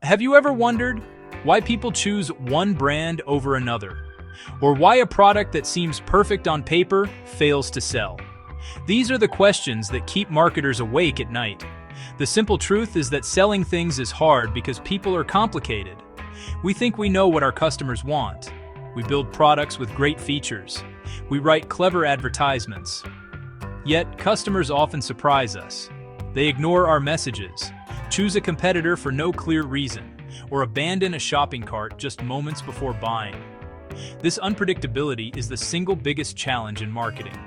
Have you ever wondered why people choose one brand over another? Or why a product that seems perfect on paper fails to sell? These are the questions that keep marketers awake at night. The simple truth is that selling things is hard because people are complicated. We think we know what our customers want. We build products with great features. We write clever advertisements. Yet, customers often surprise us. They ignore our messages, choose a competitor for no clear reason, or abandon a shopping cart just moments before buying. This unpredictability is the single biggest challenge in marketing.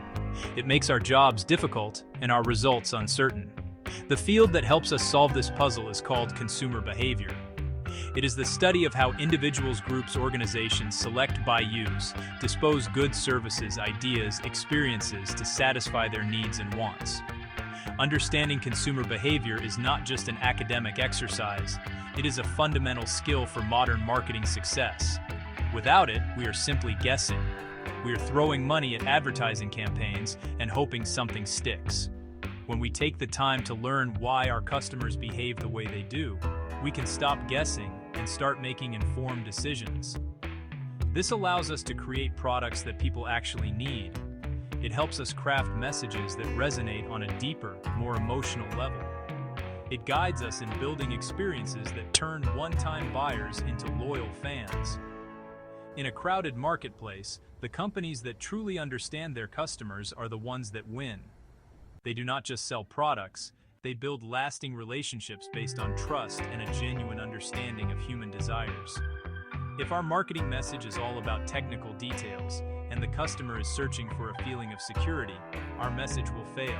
It makes our jobs difficult and our results uncertain. The field that helps us solve this puzzle is called consumer behavior. It is the study of how individuals, groups, organizations select, buy, use, dispose goods, services, ideas, experiences to satisfy their needs and wants. Understanding consumer behavior is not just an academic exercise, it is a fundamental skill for modern marketing success. Without it, we are simply guessing. We are throwing money at advertising campaigns and hoping something sticks. When we take the time to learn why our customers behave the way they do, we can stop guessing and start making informed decisions. This allows us to create products that people actually need. It helps us craft messages that resonate on a deeper, more emotional level. It guides us in building experiences that turn one-time buyers into loyal fans. In a crowded marketplace, the companies that truly understand their customers are the ones that win. They do not just sell products, they build lasting relationships based on trust and a genuine understanding of human desires. If our marketing message is all about technical details, and the customer is searching for a feeling of security, our message will fail.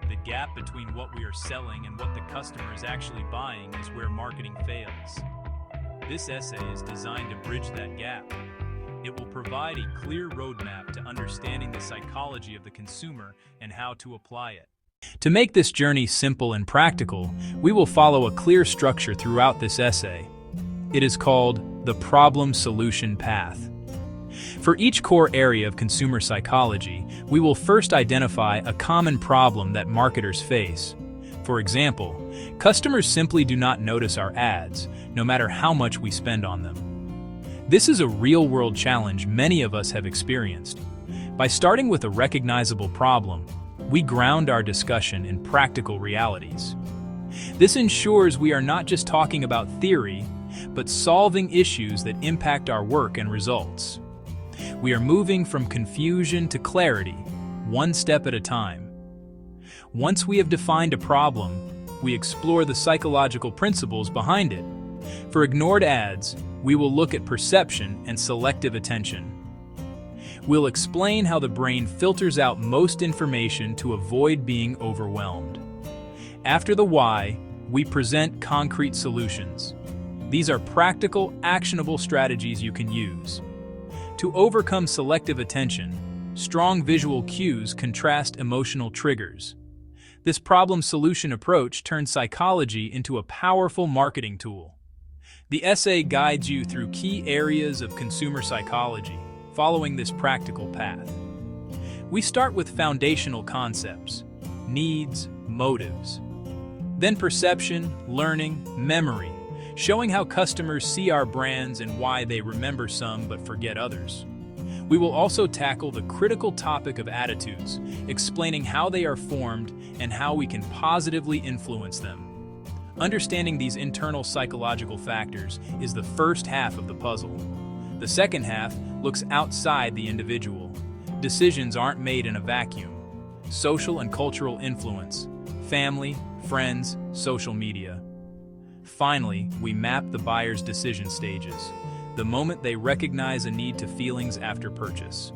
The gap between what we are selling and what the customer is actually buying is where marketing fails. This essay is designed to bridge that gap. It will provide a clear roadmap to understanding the psychology of the consumer and how to apply it. To make this journey simple and practical, we will follow a clear structure throughout this essay. It is called the problem-solution path. For each core area of consumer psychology, we will first identify a common problem that marketers face. For example, customers simply do not notice our ads, no matter how much we spend on them. This is a real-world challenge many of us have experienced. By starting with a recognizable problem, we ground our discussion in practical realities. This ensures we are not just talking about theory, but solving issues that impact our work and results. We are moving from confusion to clarity, one step at a time. Once we have defined a problem, we explore the psychological principles behind it. For ignored ads, we will look at perception and selective attention. We'll explain how the brain filters out most information to avoid being overwhelmed. After the why, we present concrete solutions. These are practical, actionable strategies you can use. To overcome selective attention, strong visual cues contrast emotional triggers. This problem-solution approach turns psychology into a powerful marketing tool. The essay guides you through key areas of consumer psychology, following this practical path. We start with foundational concepts, needs, motives. Then perception, learning, memory, showing how customers see our brands and why they remember some but forget others. We will also tackle the critical topic of attitudes, explaining how they are formed and how we can positively influence them. Understanding these internal psychological factors is the first half of the puzzle. The second half looks outside the individual. Decisions aren't made in a vacuum. Social and cultural influence, family, friends, social media. Finally, we map the buyer's decision stages, the moment they recognize a need to feelings after purchase.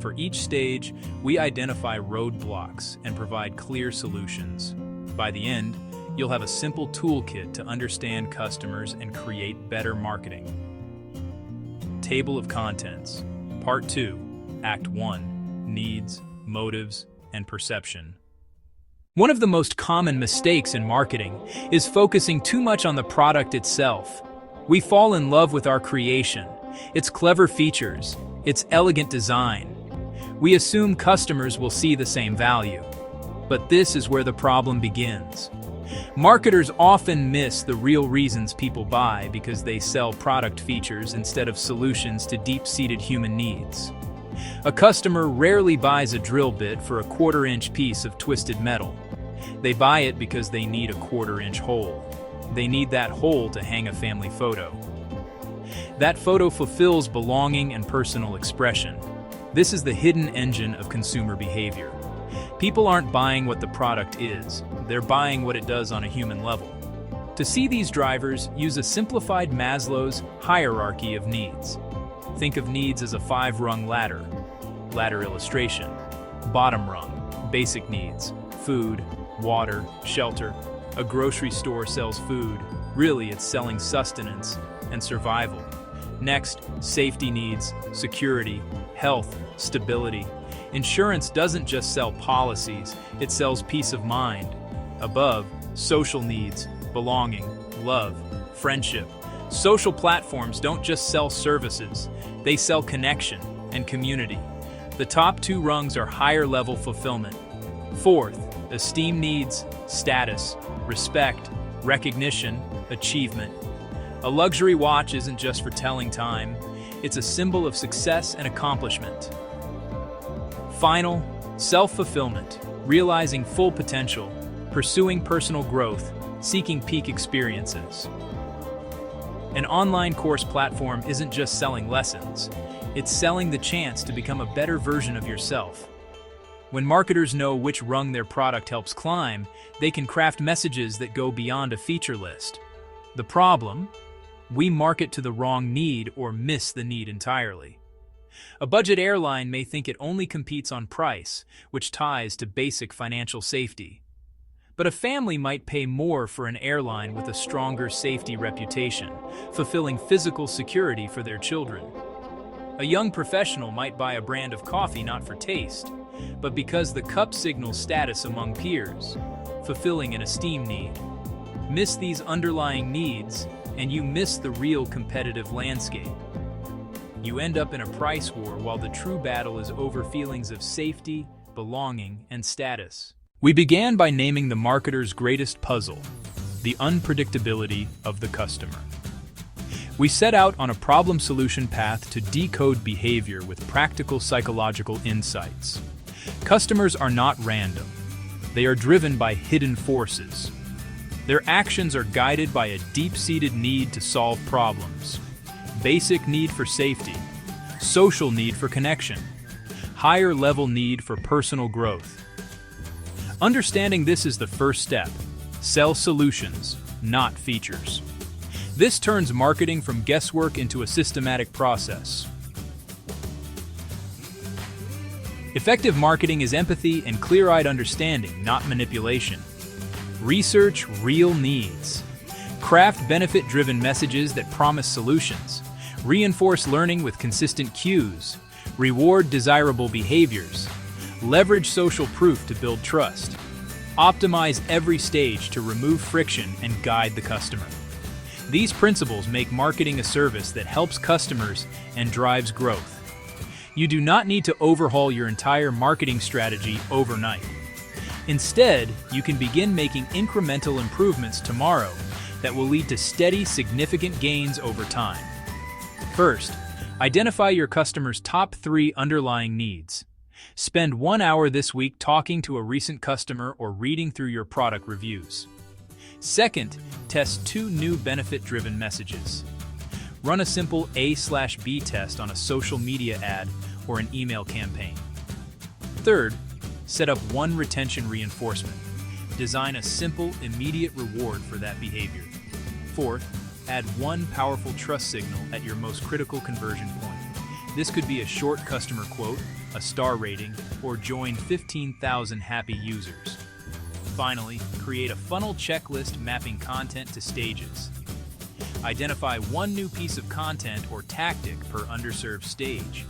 For each stage, we identify roadblocks and provide clear solutions. By the end, you'll have a simple toolkit to understand customers and create better marketing. Table of Contents. Part 2, Act 1, Needs, Motives, and Perception. One of the most common mistakes in marketing is focusing too much on the product itself. We fall in love with our creation, its clever features, its elegant design. We assume customers will see the same value. But this is where the problem begins. Marketers often miss the real reasons people buy because they sell product features instead of solutions to deep-seated human needs. A customer rarely buys a drill bit for a quarter-inch piece of twisted metal. They buy it because they need a quarter-inch hole. They need that hole to hang a family photo. That photo fulfills belonging and personal expression. This is the hidden engine of consumer behavior. People aren't buying what the product is, they're buying what it does on a human level. To see these drivers, use a simplified Maslow's hierarchy of needs. Think of needs as a 5-rung ladder. Ladder illustration. Bottom rung, basic needs, food, water, shelter. A grocery store sells food. Really, it's selling sustenance and survival. Next, safety needs, security, health, stability. Insurance doesn't just sell policies, it sells peace of mind. Above, social needs, belonging, love, friendship. Social platforms don't just sell services, they sell connection and community. The top 2 rungs are higher level fulfillment. Fourth, esteem needs, status, respect, recognition, achievement. A luxury watch isn't just for telling time, it's a symbol of success and accomplishment. Final, self-fulfillment, realizing full potential, pursuing personal growth, seeking peak experiences. An online course platform isn't just selling lessons, it's selling the chance to become a better version of yourself. When marketers know which rung their product helps climb, they can craft messages that go beyond a feature list. The problem? We market to the wrong need or miss the need entirely. A budget airline may think it only competes on price, which ties to basic financial safety. But a family might pay more for an airline with a stronger safety reputation, fulfilling physical security for their children. A young professional might buy a brand of coffee not for taste, but because the cup signals status among peers, fulfilling an esteem need. Miss these underlying needs, and you miss the real competitive landscape. You end up in a price war while the true battle is over feelings of safety, belonging, and status. We began by naming the marketer's greatest puzzle, the unpredictability of the customer. We set out on a problem-solution path to decode behavior with practical psychological insights. Customers are not random. They are driven by hidden forces. Their actions are guided by a deep-seated need to solve problems. Basic need for safety, social need for connection, higher level need for personal growth. Understanding this is the first step. Sell solutions, not features. This turns marketing from guesswork into a systematic process. Effective marketing is empathy and clear-eyed understanding, not manipulation. Research real needs. Craft benefit-driven messages that promise solutions. Reinforce learning with consistent cues. Reward desirable behaviors. Leverage social proof to build trust. Optimize every stage to remove friction and guide the customer. These principles make marketing a service that helps customers and drives growth. You do not need to overhaul your entire marketing strategy overnight. Instead, you can begin making incremental improvements tomorrow that will lead to steady, significant gains over time. First, identify your customer's top 3 underlying needs. Spend 1 hour this week talking to a recent customer or reading through your product reviews. Second, test 2 new benefit-driven messages. Run a simple A/B test on a social media ad or an email campaign. Third, set up 1 retention reinforcement. Design a simple, immediate reward for that behavior. Fourth, add 1 powerful trust signal at your most critical conversion point. This could be a short customer quote, a star rating, or join 15,000 happy users. Finally, create a funnel checklist mapping content to stages. Identify 1 new piece of content or tactic per underserved stage.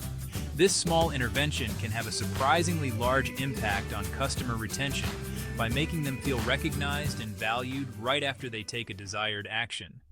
This small intervention can have a surprisingly large impact on customer retention by making them feel recognized and valued right after they take a desired action.